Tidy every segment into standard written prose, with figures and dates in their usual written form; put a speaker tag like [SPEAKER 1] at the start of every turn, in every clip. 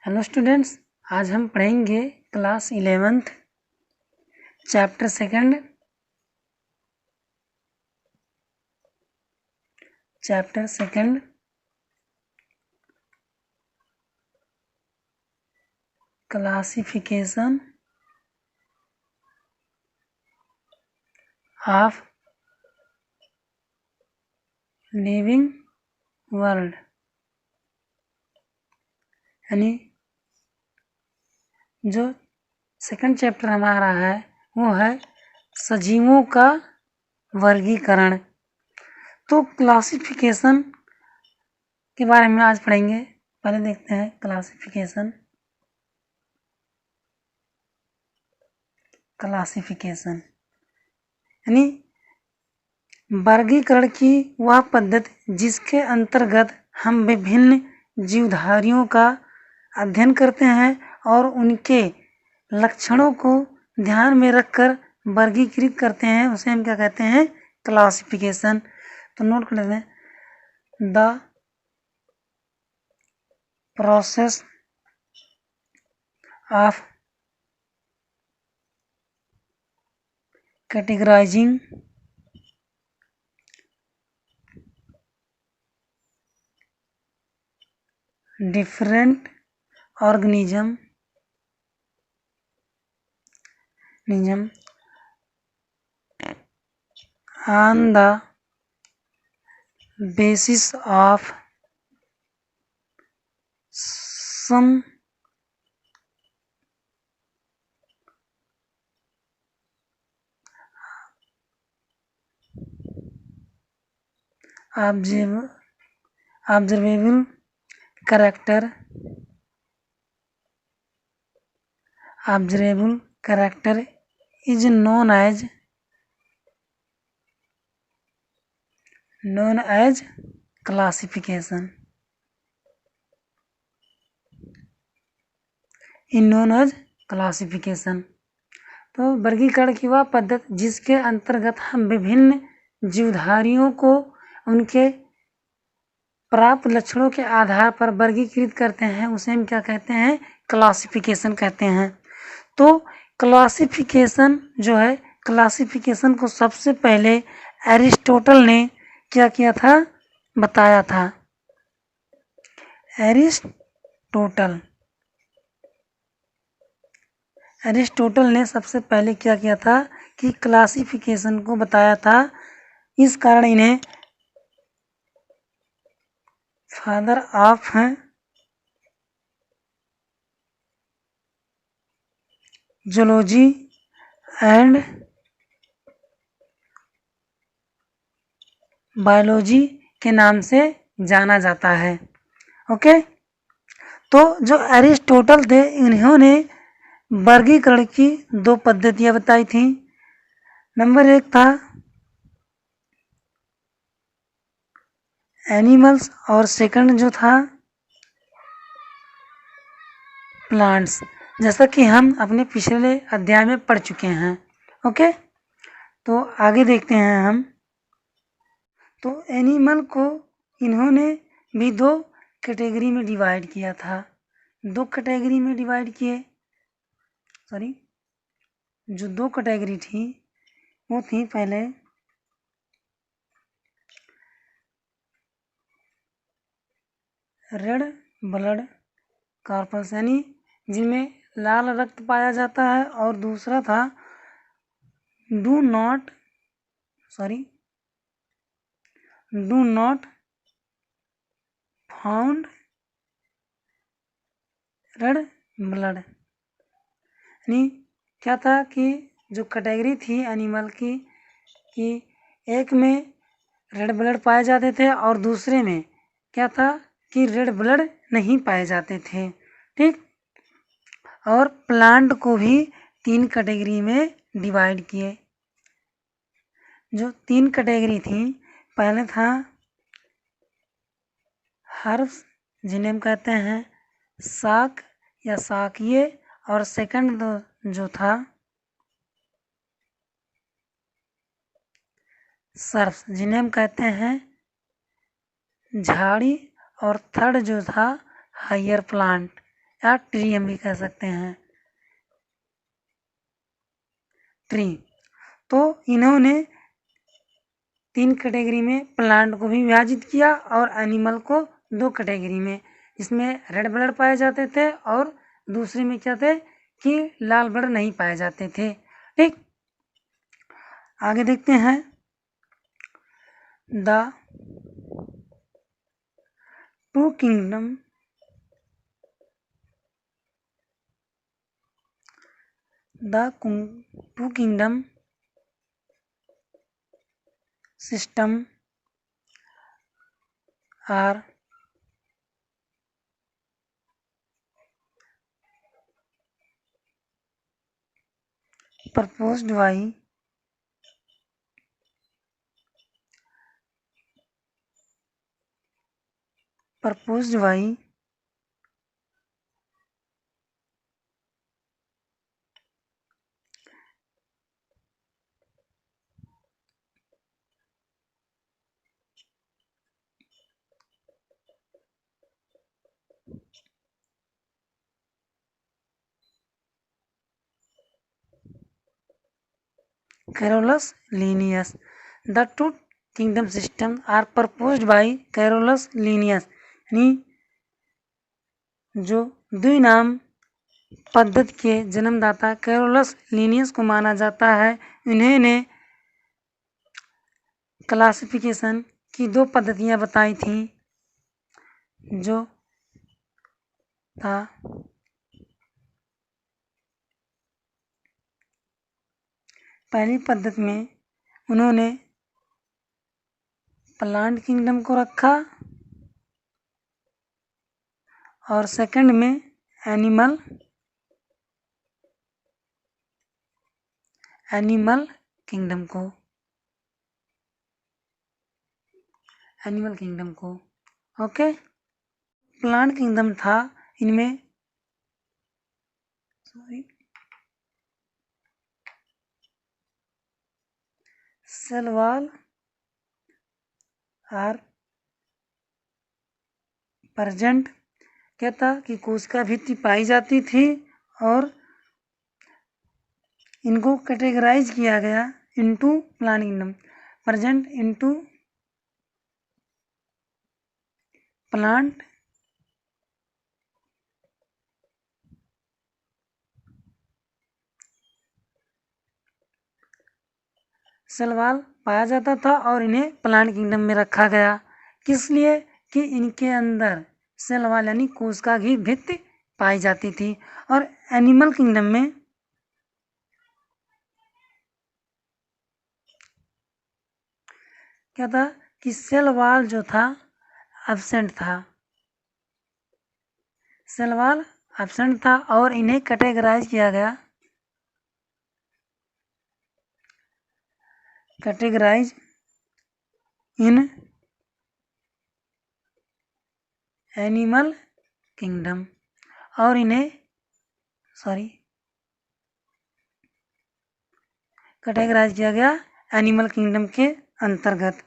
[SPEAKER 1] Hello students, आज हम पढ़ेंगे class 11th chapter second classification of living world, यानी जो सेकंड चैप्टर हमारा है वो है सजीवों का वर्गीकरण। तो क्लासिफिकेशन के बारे में आज पढ़ेंगे। पहले देखते हैं क्लासिफिकेशन यानी वर्गीकरण की वह पद्धति जिसके अंतर्गत हम विभिन्न जीवधारियों का अध्ययन करते हैं और उनके लक्षणों को ध्यान में रखकर वर्गीकृत करते हैं, उसे हम क्या कहते हैं? क्लासिफिकेशन। तो नोट कर लेते हैं, the process of categorising different organism on the basis of some observable character is known as classification. तो वर्गीकरण की वह पद्धति जिसके अंतर्गत हम विभिन्न जीवधारियों को उनके प्राप्त लक्षणों के आधार पर वर्गीकृत करते हैं, उसे हम क्या कहते हैं? क्लासिफिकेशन कहते हैं। तो क्लासिफिकेशन जो है, क्लासिफिकेशन को सबसे पहले एरिस्टोटल ने क्या किया था? बताया था। एरिस्टोटल ने सबसे पहले क्या किया था कि क्लासिफिकेशन को बताया था। इस कारण इन्हें father of zoology and biology के नाम से जाना जाता है। ओके, तो जो एरिस्टोटल थे इन्होंने वर्गीकरण की दो पद्धतियां बताई थी। नंबर 1 था एनिमल्स और सेकंड जो था प्लांट्स, जैसा कि हम अपने पिछले अध्याय में पढ़ चुके हैं। ओके, तो आगे देखते हैं हम। तो एनिमल को इन्होंने भी दो कैटेगरी में डिवाइड किया था। जो दो कैटेगरी थी वो थी पहले रेड ब्लड कॉर्पस, यानी जिनमें लाल रक्त पाया जाता है, और दूसरा था do not found red blood. यानी क्या था कि जो कैटेगरी थी एनिमल की कि एक में रेड ब्लड पाए जाते थे और दूसरे में क्या था कि रेड ब्लड नहीं पाए जाते थे। ठीक, और प्लांट को भी 3 कैटेगरी में डिवाइड किए। जो 3 कैटेगरी थी, पहले था हर्ब्स जिन्हें हम कहते हैं शाक या शाकीय, और सेकंड जो था सर्फ जिन्हें हम कहते हैं झाड़ी, और थर्ड जो था हायर प्लांट या ट्री हम भी कह सकते हैं, ट्री। तो इन्होंने 3 कैटेगरी में प्लांट को भी विभाजित किया और एनिमल को 2 कैटेगरी में, जिसमें रेड ब्लड पाए जाते थे और दूसरे में क्या थे कि लाल ब्लड नहीं पाए जाते थे। ठीक, आगे देखते हैं the two kingdom two kingdom system are proposed by Carolus Linnaeus. The two kingdom system are proposed by Carolus Linnaeus, यानी जो द्विनाम पद्धति के जन्मदाता कैरोलस लीनियस को माना जाता है। इन्होंने क्लासिफिकेशन की 2 पद्धतियां बताई थी, जो था पहली पद्धति में उन्होंने प्लांट किंगडम को रखा और सेकंड में एनिमल किंगडम को ओके। प्लांट किंगडम था, इनमें सेल वॉल आर प्रेजेंट, क्या था कि कोशिका भित्ति पाई जाती थी और इनको कैटेगराइज किया गया into plant kingdom, present into plant cell wall पाया जाता था और इन्हें प्लांट किंगडम में रखा गया, किस लिए कि इनके अंदर सेल वॉल यानी कोशिका की भित्ति पाई जाती थी। और एनिमल किंगडम में क्या था कि सेल वॉल जो था एब्सेंट था, सेल वॉल एब्सेंट था और इन्हें कैटेगराइज किया गया, कैटेगराइज इन एनिमल किंगडम और इन्हें कैटेगराइज किया गया एनिमल किंगडम के अंतर्गत।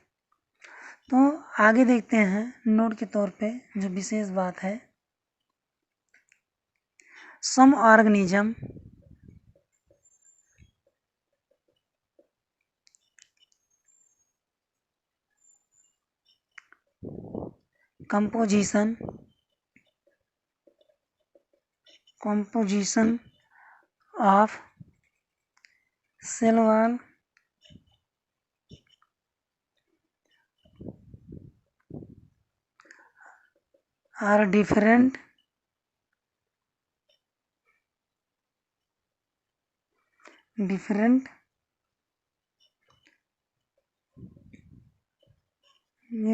[SPEAKER 1] तो आगे देखते हैं नोट के तौर पे जो विशेष बात है, some organism composition of cell wall are different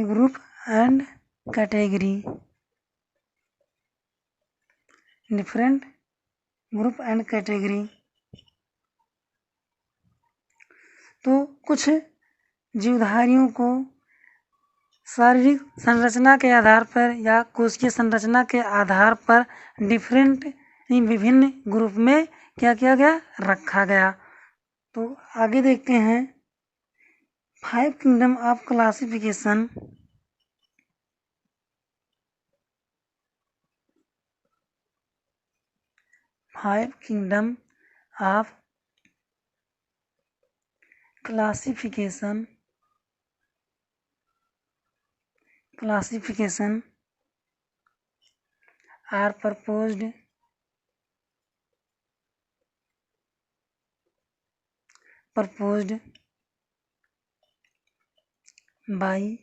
[SPEAKER 1] group and category, different group and category। तो कुछ जीवधारियों को शारीरिक संरचना के आधार पर या कोशिकीय संरचना के आधार पर विभिन्न ग्रुप में क्या किया गया, रखा गया। तो आगे देखते हैं 5 kingdom of classification. 5 kingdom of classification are proposed by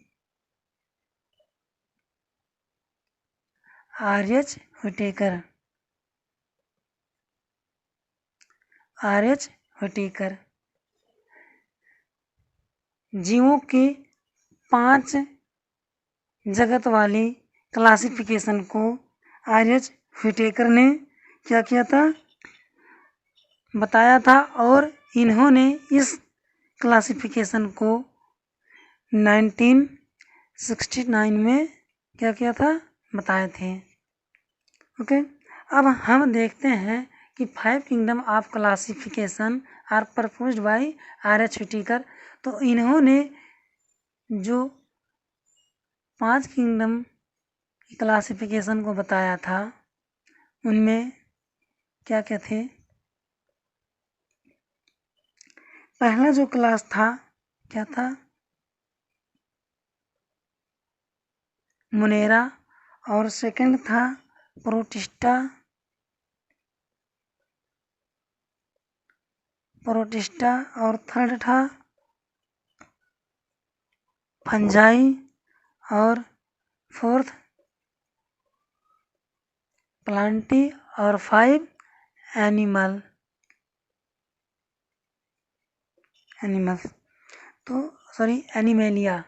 [SPEAKER 1] R.H. Whittaker. जीवों की 5 जगत वाली क्लासिफिकेशन को आर.एच. व्हिटेकर ने क्या किया था, बताया था, और इन्होंने इस क्लासिफिकेशन को 1969 में क्या किया था, बताए थे। ओके, अब हम देखते हैं कि 5 kingdom of classification are proposed by R H. Whittaker. तो इन्होंने जो 5 किंगडम की क्लासिफिकेशन को बताया था, उनमें क्या क्या थे। पहला जो क्लास था क्या था, मोनेरा, और सेकंड था प्रोटिस्टा, और थर्ड था फंजाई, और फोर्थ प्लांटी, और 5 एनिमल्स, तो सॉरी एनिमेलिया।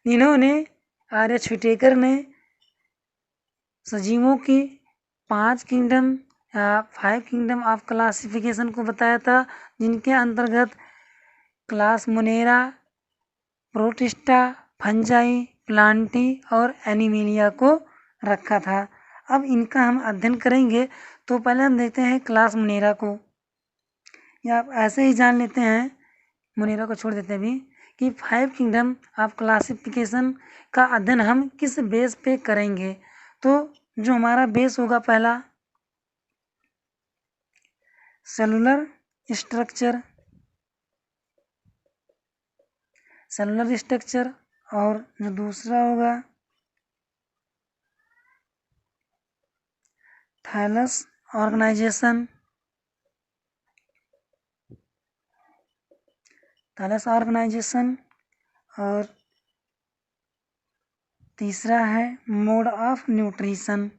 [SPEAKER 1] इन्होंने आर.एच. व्हिटेकर ने सजीवों की 5 किंगडम या 5 किंगडम ऑफ क्लासिफिकेशन को बताया था, जिनके अंतर्गत class Monera, protista, fungi, Plantae और एनिमेलिया को रखा था। अब इनका हम अध्ययन करेंगे। तो पहले हम देखते हैं क्लास मोनेरा को, या आप ऐसे ही जान लेते हैं, मोनेरा को छोड़ देते हैं अभी, कि 5 किंगडम ऑफ क्लासिफिकेशन का अध्ययन हम किस बेस पे करेंगे। तो जो हमारा बेस होगा पहला, सेलुलर स्ट्रक्चर, और जो दूसरा होगा थैलस ऑर्गेनाइजेशन, और तीसरा है मोड ऑफ न्यूट्रिशन।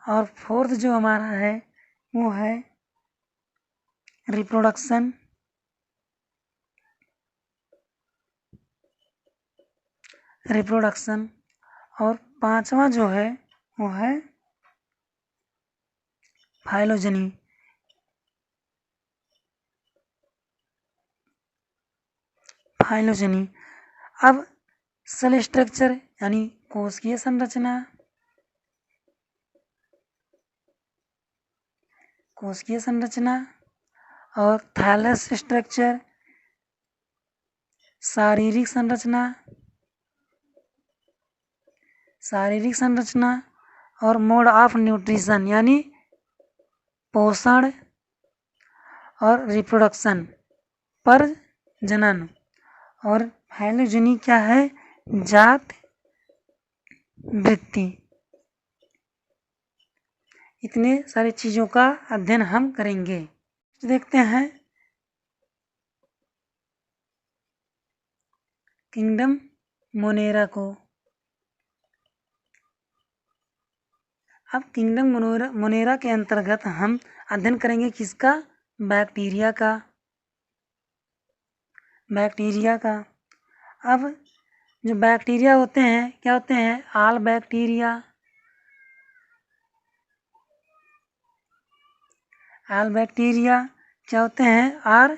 [SPEAKER 1] और फोर्थ जो हमारा है वो है रिप्रोडक्शन। और पांचवा जो है वो है फाइलोजेनी। अब सेल स्ट्रक्चर यानी कोशिकीय संरचना, और थैलस स्ट्रक्चर शारीरिक संरचना, और मोड ऑफ न्यूट्रिशन यानी पोषण और रिप्रोडक्शन पर जनन, और फाइलोजेनी क्या है, जात वृत्ति। इतने सारी चीजों का अध्ययन हम करेंगे। देखते हैं किंगडम मोनेरा को। अब किंगडम मोनेरा के अंतर्गत हम अध्ययन करेंगे किसका, बैक्टीरिया का। अब जो बैक्टीरिया होते हैं क्या होते हैं, ऑल बैक्टीरिया क्या होते हैं, आर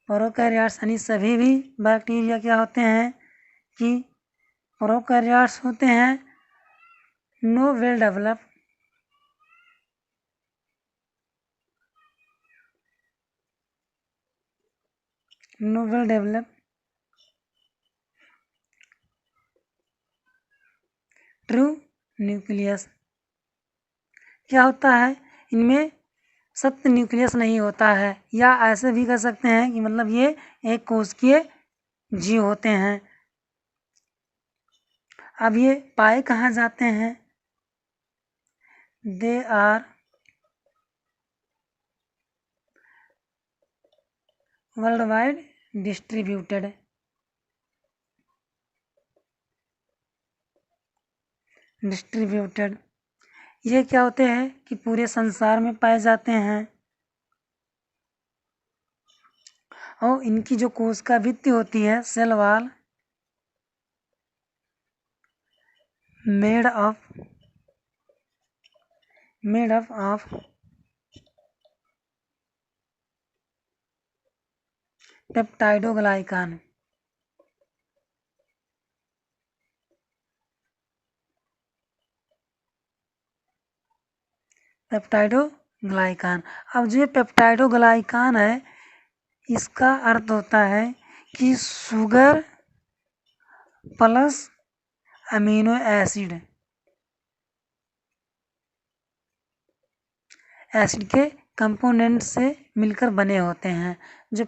[SPEAKER 1] प्रोकैरियोट्स, यानी सभी भी बैक्टीरिया क्या होते हैं कि प्रोकैरियोट्स होते हैं, no well developed true nucleus. क्या होता है, इनमें सख्त न्यूक्लियस नहीं होता है, या ऐसे भी कह सकते हैं कि मतलब ये एक कोशिकीय जीव होते हैं। अब ये पाए कहाँ जाते हैं? They are world wide distributed. ये क्या होते हैं कि पूरे संसार में पाए जाते हैं, और इनकी जो कोशिका भित्ति होती है, cell wall, made up of peptidoglycan. Peptidoglycan. अब जो ये पेप्टाइडोग्लाइकान है, इसका अर्थ होता है कि शुगर प्लस अमीनो एसिड के कंपोनेंट से मिलकर बने होते हैं। जो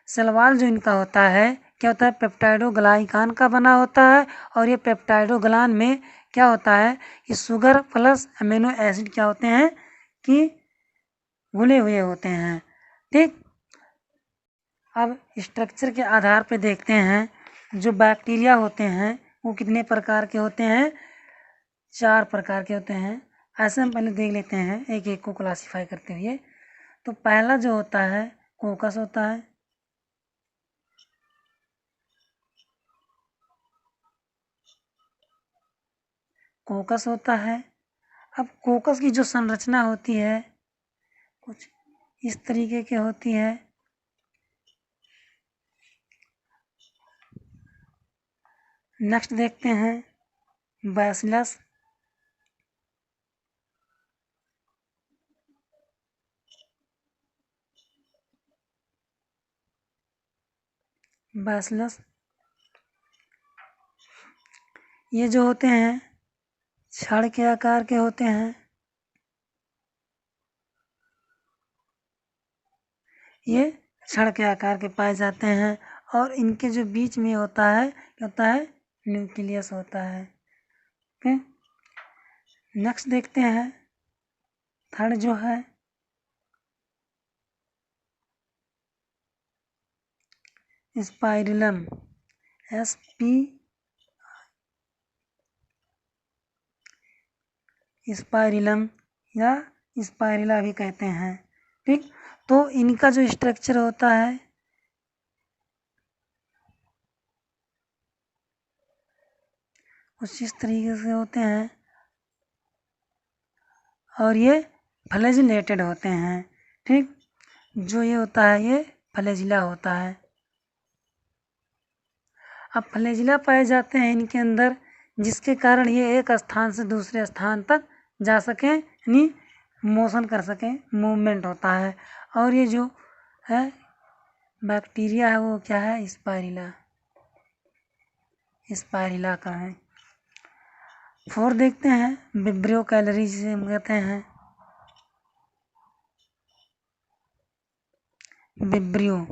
[SPEAKER 1] सेलवाल जो इनका होता है, क्या होता है, पेप्टाइडोग्लाइकान का बना होता है, और ये पेप्टाइडोग्लान में क्या होता है कि शुगर प्लस अमीनो एसिड क्या होते हैं कि घुले हुए होते हैं। ठीक, अब स्ट्रक्चर के आधार पे देखते हैं, जो बैक्टीरिया होते हैं वो कितने प्रकार के होते हैं? 4 प्रकार के होते हैं। ऐसे हम पहले देख लेते हैं एक एक को क्लासीफाई करते हुए। तो पहला जो होता है कोकस होता है, कोकस होता है। अब कोकस की जो संरचना होती है कुछ इस तरीके की होती है। नेक्स्ट देखते हैं बैसिलस। बैसिलस ये जो होते हैं छड़ के आकार के होते हैं। ये छड़ के आकार के पाए जाते हैं, और इनके जो बीच में होता है क्या होता है? न्यूक्लियस होता है। ओके, नेक्स्ट देखते हैं थर्ड जो है स्पाइरलम, SP स्पाइरलम या स्पाइरला भी कहते हैं। ठीक, तो इनका जो स्ट्रक्चर होता है कुछ इस तरीके से होते हैं, और ये फ्लैजिलेटेड होते हैं। ठीक, जो ये होता है ये फ्लैजिला होता है। अब फ्लैजिला पाए जाते हैं इनके अंदर, जिसके कारण ये एक स्थान से दूसरे स्थान तक जा सकें, यानी मोशन कर सकें, मूवमेंट होता है। और ये जो है बैक्टीरिया है वो क्या है? स्पाइरिला का है। 4 देखते हैं विब्रियो कैलोरी जिसे हम कहते हैं। विब्रियो,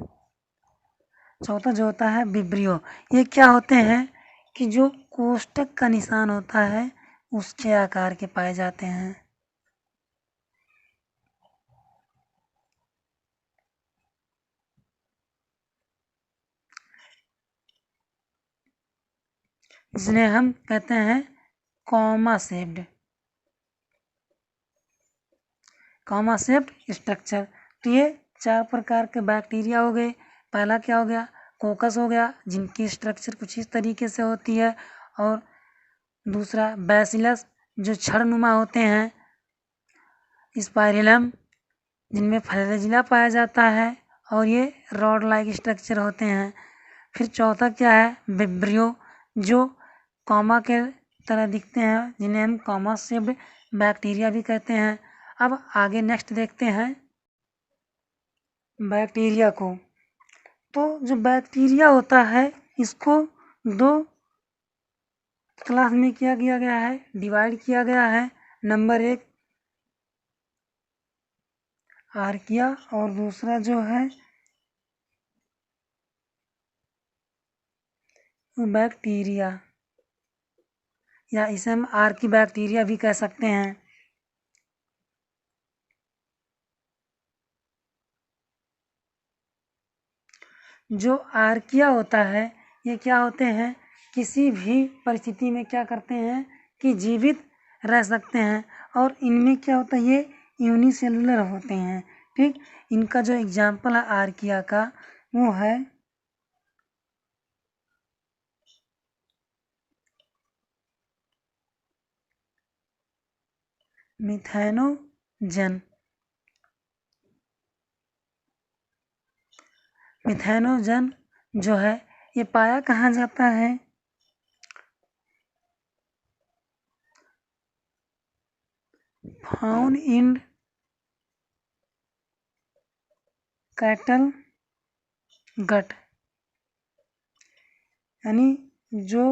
[SPEAKER 1] चौथा जो होता है विब्रियो, ये क्या होते हैं कि जो कोष्टक का निशान होता है उसके आकार के पाए जाते हैं। जिन्हें हम कहते हैं कॉमा शेप्ड स्ट्रक्चर। तो ये 4 प्रकार के बैक्टीरिया हो गए। पहला क्या हो गया? कोकस हो गया, जिनकी स्ट्रक्चर कुछ इस तरीके से होती है। और दूसरा बैसिलस जो छड़नुमा होते हैं। स्पाइरलम जिनमें फ्लैजिला पाया जाता है, और ये रॉड लाइक स्ट्रक्चर होते हैं। फिर चौथा क्या है? विब्रियो जो कॉमा के तरह दिखते हैं, जिन्हें हम कॉमा शेप्ड बैक्टीरिया भी कहते हैं। अब आगे नेक्स्ट देखते हैं बैक्टीरिया को। तो जो बैक्टीरिया होता है इसको दो क्लास में किया गया है, डिवाइड किया गया है। नंबर 1 आर्किया और दूसरा जो है बैक्टीरिया, या इसे हम आर्की बैक्टीरिया भी कह सकते हैं। जो आर्किया होता है ये क्या होते हैं, किसी भी परिस्थिति में क्या करते हैं कि जीवित रह सकते हैं, और इनमें क्या होता है ये यूनिसेलुलर होते हैं। ठीक, इनका जो एग्जाम्पल है आर्किया का वो है मिथाइनोजन। मिथाइनोजन जो है ये पाया कहाँ जाता है, फाउंड इन कैटल गट, यानी जो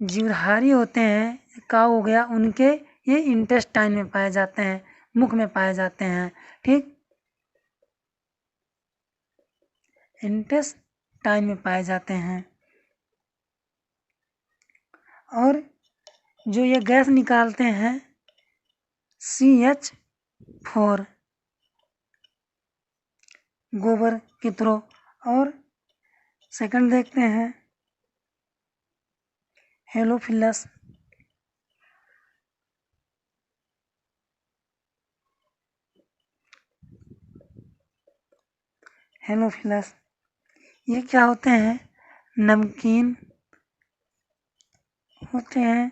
[SPEAKER 1] जीवधारी होते हैं, काऊ हो गया, उनके ये इंटेस्टाइन में पाए जाते हैं, मुख में पाए जाते हैं। ठीक, इंटेस्टाइन में पाए जाते हैं। और जो ये गैस निकालते हैं CH4 गोबर के थ्रू। और सेकंड देखते हैं हेलोफिलस। हेलोफिलस ये क्या होते हैं, नमकीन होते हैं,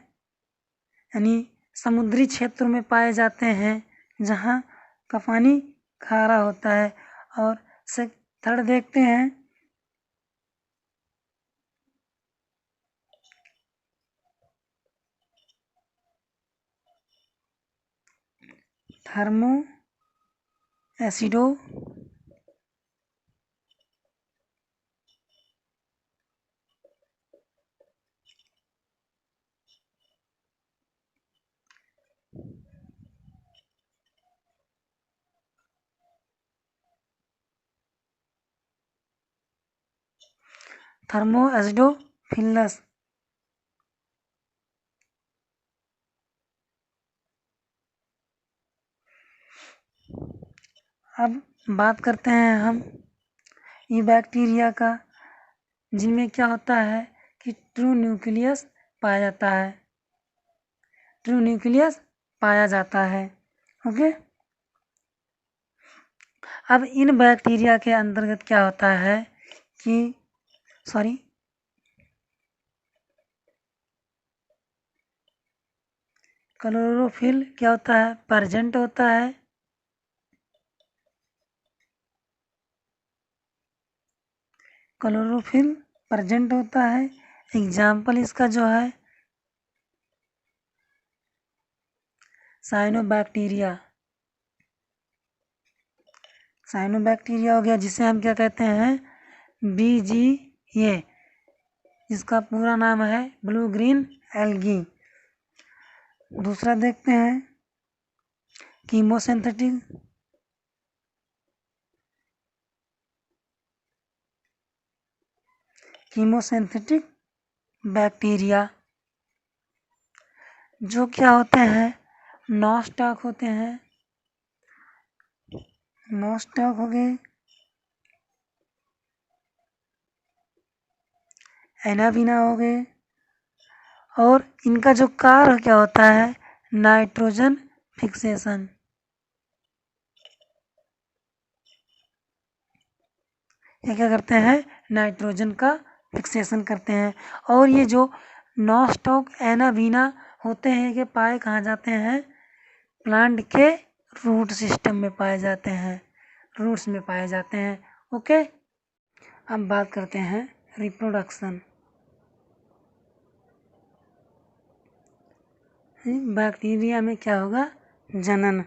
[SPEAKER 1] यानी समुद्री क्षेत्र में पाए जाते हैं जहाँ का पानी खारा होता है। और से थर्ड देखते हैं थर्मो एसिडो थर्मोएसिडोफिलस। अब बात करते हैं हम ये बैक्टीरिया का, जिनमें क्या होता है कि ट्रू न्यूक्लियस पाया जाता है, ट्रू न्यूक्लियस पाया जाता है। ओके, अब इन बैक्टीरिया के अंतर्गत क्या होता है कि क्लोरोफिल क्या होता है, प्रेजेंट होता है। क्लोरोफिल प्रेजेंट होता है। एग्जाम्पल इसका जो है साइनोबैक्टीरिया। साइनोबैक्टीरिया हो गया, जिसे हम क्या कहते हैं BGA, जिसका पूरा नाम है ब्लू ग्रीन एल्गी। दूसरा देखते हैं कीमोसिंथेटिक बैक्टीरिया, जो क्या होते हैं नॉन-स्टॉक होते हैं। नॉन-स्टॉक हो गए, एनाबीना हो गए, और इनका जो कार्य क्या होता है नाइट्रोजन फिक्सेशन। ये क्या करते हैं, नाइट्रोजन का फिक्सेशन करते हैं। और ये जो नॉन-स्टॉक एनाबीना होते हैं ये पाए कहाँ जाते हैं, प्लांट के रूट सिस्टम में पाए जाते हैं, रूट्स में पाए जाते हैं। ओके, अब बात करते हैं रिप्रोडक्शन। बैक्टीरिया में क्या होगा? जनन।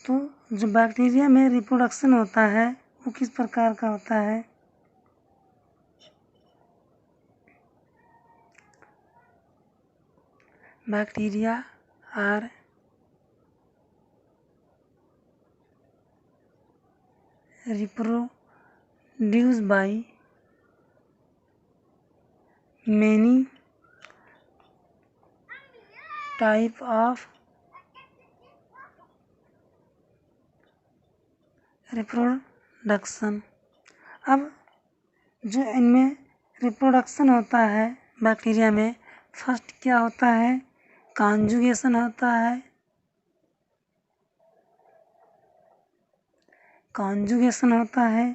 [SPEAKER 1] तो जो बैक्टीरिया में रिप्रोडक्शन होता है वो किस प्रकार का होता है? Bacteria are reproduced by many type of reproduction. अब जो इनमें रिप्रोडक्शन होता है बैक्टीरिया में, फर्स्ट क्या होता है? कॉन्जुगेशन होता है। कॉन्जुगेशन होता है।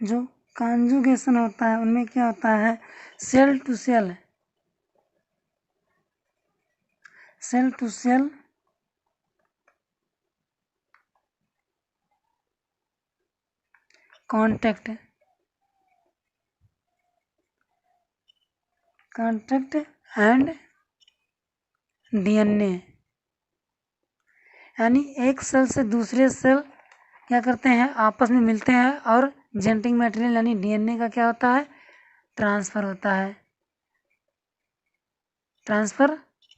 [SPEAKER 1] जो कॉन्जुगेशन होता है उनमें क्या होता है? Cell to cell contact and DNA, यानी एक सेल से दूसरे सेल क्या करते हैं? आपस में मिलते हैं और जेनेटिक मटेरियल यानी डीएनए का क्या होता है? ट्रांसफर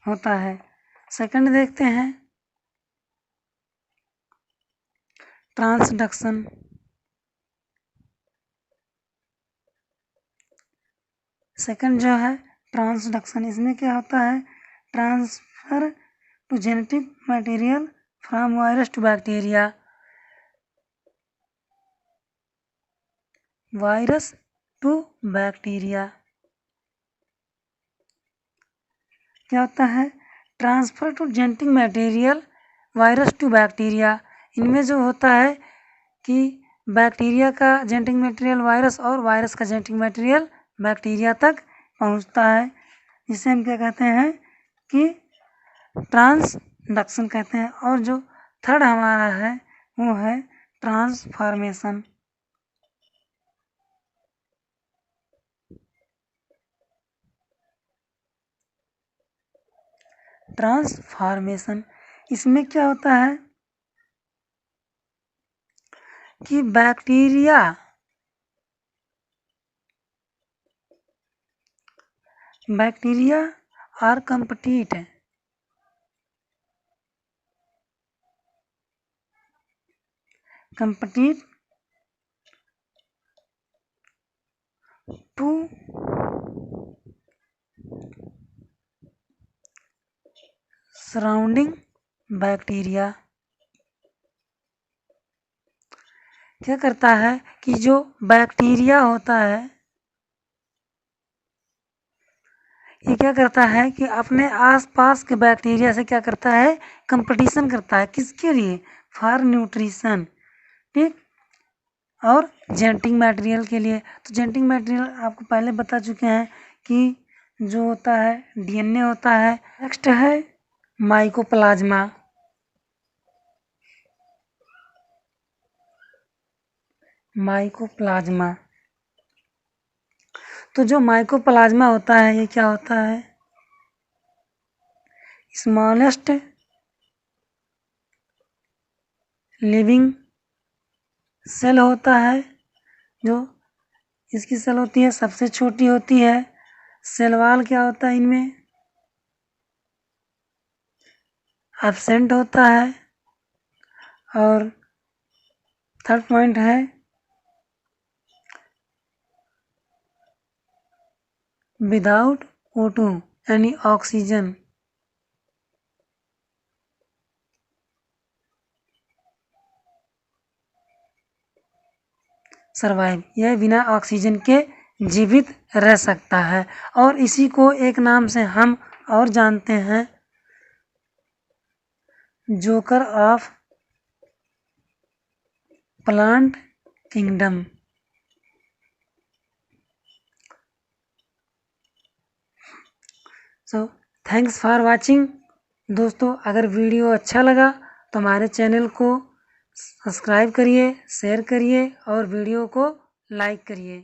[SPEAKER 1] होता है। सेकंड देखते हैं, ट्रांसडक्शन। सेकंड जो है ट्रांसडक्शन, इसमें क्या होता है? Transfer to genetic material from virus to bacteria. Virus to bacteria क्या होता है? Transfer to genetic material virus to bacteria. इनमें जो होता है कि बैक्टीरिया का जेनेटिक मटेरियल वायरस और वायरस का जेनेटिक मटेरियल बैक्टीरिया तक पहुंचता है, जिसे हम क्या कहते हैं कि ट्रांसडक्शन कहते हैं। और जो थर्ड हमारा है वो है ट्रांसफॉर्मेशन। ट्रांसफॉर्मेशन इसमें क्या होता है कि bacteria are compete to surrounding bacteria. क्या करता है कि जो बैक्टीरिया होता है ये क्या करता है कि अपने आसपास के बैक्टीरिया से क्या करता है? कंपटीशन करता है। किसके लिए? फॉर न्यूट्रिशन, ठीक, और जेनेटिक मटेरियल के लिए। तो जेनेटिक मटेरियल आपको पहले बता चुके हैं कि जो होता है डीएनए होता है। नेक्स्ट है माइकोप्लाज्मा। तो जो माइकोप्लाज्मा होता है ये क्या होता है? स्मॉलेस्ट लिविंग सेल होता है। जो इसकी सेल होती है सबसे छोटी होती है। सेल वॉल क्या होता है इनमें? एब्सेंट होता है। और थर्ड पॉइंट है विदाउट O2 यानी ऑक्सीजन सर्वाइव, यह बिना ऑक्सीजन के जीवित रह सकता है। और इसी को एक नाम से हम और जानते हैं, joker of plant kingdom. So thanks for watching. दोस्तों अगर वीडियो अच्छा लगा तो हमारे चैनल को सब्सक्राइब करिए, शेयर करिए और वीडियो को लाइक करिए।